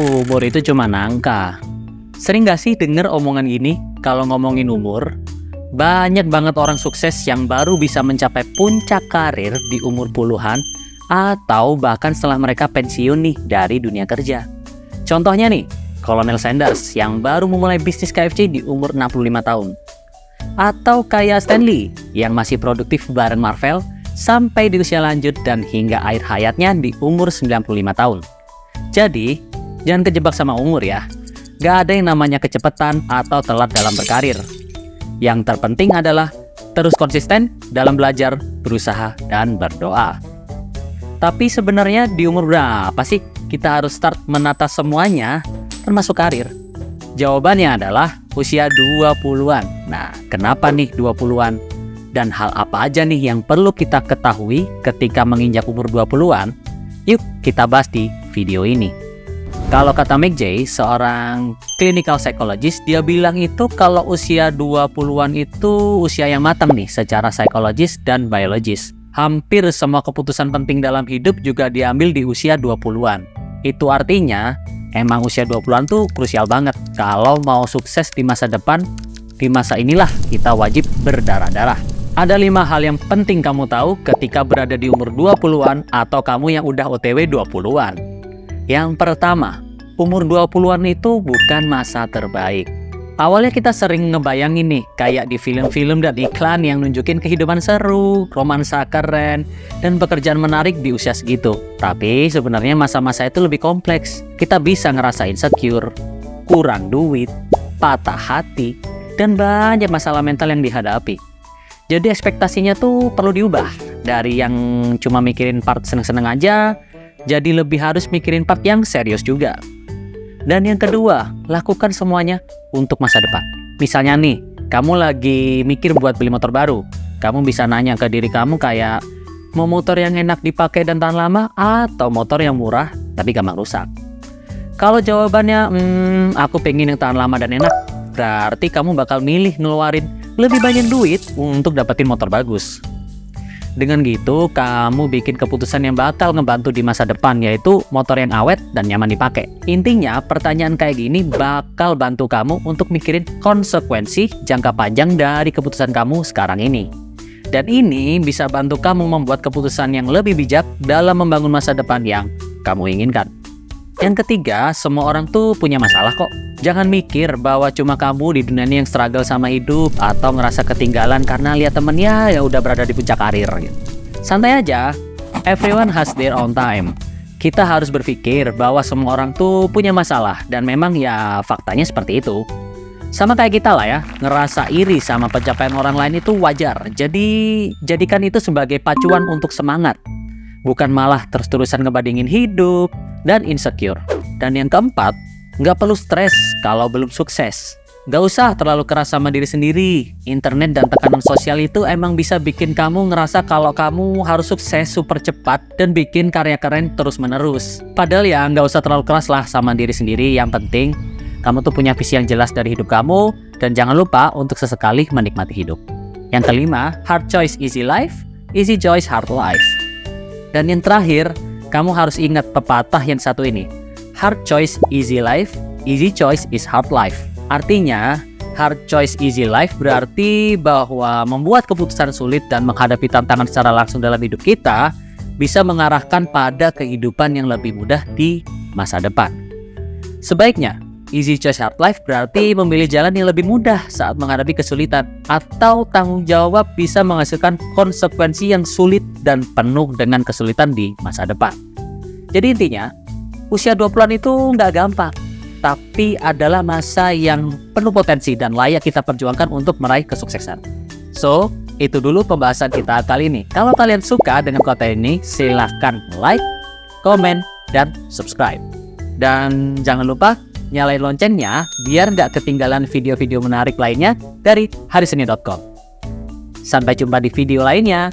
umur itu cuma angka. Sering gak sih denger omongan gini? Kalau ngomongin umur, banyak banget orang sukses yang baru bisa mencapai puncak karir di umur puluhan atau bahkan setelah mereka pensiun nih dari dunia kerja. Contohnya nih, Colonel Sanders yang baru memulai bisnis KFC di umur 65 tahun. Atau kayak Stanley yang masih produktif bareng Marvel sampai di usia lanjut dan hingga akhir hayatnya di umur 95 tahun. Jadi, jangan kejebak sama umur ya. Gak ada yang namanya kecepatan atau telat dalam berkarir. Yang terpenting adalah terus konsisten dalam belajar, berusaha, dan berdoa. Tapi sebenarnya di umur berapa sih kita harus start menata semuanya, termasuk karir? Jawabannya adalah usia 20-an. Nah, kenapa nih 20-an? Dan hal apa aja nih yang perlu kita ketahui ketika menginjak umur 20-an? Yuk kita bahas di video ini. Kalau kata McJ, seorang clinical psychologist, dia bilang itu kalau usia 20-an itu usia yang matang nih secara psikologis dan biologis. Hampir semua keputusan penting dalam hidup juga diambil di usia 20-an. Itu artinya emang usia 20-an tuh krusial banget. Kalau mau sukses di masa depan, di masa inilah kita wajib berdarah-darah. Ada 5 hal yang penting kamu tahu ketika berada di umur 20-an atau kamu yang udah OTW 20-an. Yang pertama, umur 20-an itu bukan masa terbaik. Awalnya kita sering ngebayangin nih, kayak di film-film dan iklan yang nunjukin kehidupan seru, romansa keren, dan pekerjaan menarik di usia segitu. Tapi sebenarnya masa-masa itu lebih kompleks. Kita bisa ngerasa insecure, kurang duit, patah hati, dan banyak masalah mental yang dihadapi. Jadi ekspektasinya tuh perlu diubah. Dari yang cuma mikirin part seneng-seneng aja, jadi lebih harus mikirin part yang serius juga. Dan yang kedua, lakukan semuanya untuk masa depan. Misalnya nih, kamu lagi mikir buat beli motor baru. Kamu bisa nanya ke diri kamu kayak, mau motor yang enak dipakai dan tahan lama atau motor yang murah tapi gampang rusak? Kalau jawabannya, aku pengen yang tahan lama dan enak, berarti kamu bakal milih ngeluarin lebih banyak duit untuk dapetin motor bagus. Dengan gitu, kamu bikin keputusan yang bakal ngebantu di masa depan, yaitu motor yang awet dan nyaman dipakai. Intinya, pertanyaan kayak gini bakal bantu kamu untuk mikirin konsekuensi jangka panjang dari keputusan kamu sekarang ini. Dan ini bisa bantu kamu membuat keputusan yang lebih bijak dalam membangun masa depan yang kamu inginkan. Yang ketiga, semua orang tuh punya masalah kok. Jangan mikir bahwa cuma kamu di dunia ini yang struggle sama hidup atau ngerasa ketinggalan karena lihat temennya ya udah berada di puncak karir. Santai aja, everyone has their own time. Kita harus berpikir bahwa semua orang tuh punya masalah dan memang ya faktanya seperti itu. Sama kayak kita lah ya, ngerasa iri sama pencapaian orang lain itu wajar. Jadi jadikan itu sebagai pacuan untuk semangat, bukan malah terus-terusan ngebandingin hidup dan insecure. Dan yang keempat, nggak perlu stres kalau belum sukses. Nggak usah terlalu keras sama diri sendiri. Internet dan tekanan sosial itu emang bisa bikin kamu ngerasa kalau kamu harus sukses super cepat dan bikin karya keren terus-menerus. Padahal ya nggak usah terlalu keras lah sama diri sendiri. Yang penting, kamu tuh punya visi yang jelas dari hidup kamu. Dan jangan lupa untuk sesekali menikmati hidup. Yang kelima, hard choice easy life, easy choice hard life. Dan yang terakhir, kamu harus ingat pepatah yang satu ini. Hard choice easy life, easy choice is hard life. Artinya, hard choice easy life berarti bahwa membuat keputusan sulit dan menghadapi tantangan secara langsung dalam hidup kita bisa mengarahkan pada kehidupan yang lebih mudah di masa depan. Sebaiknya, easy choice hard life berarti memilih jalan yang lebih mudah saat menghadapi kesulitan, atau tanggung jawab bisa menghasilkan konsekuensi yang sulit dan penuh dengan kesulitan di masa depan. Jadi intinya, usia 20-an itu nggak gampang, tapi adalah masa yang penuh potensi dan layak kita perjuangkan untuk meraih kesuksesan. So, itu dulu pembahasan kita kali ini. Kalau kalian suka dengan konten ini, silahkan like, komen, dan subscribe. Dan jangan lupa nyalain loncengnya biar nggak ketinggalan video-video menarik lainnya dari hariseni.com. Sampai jumpa di video lainnya.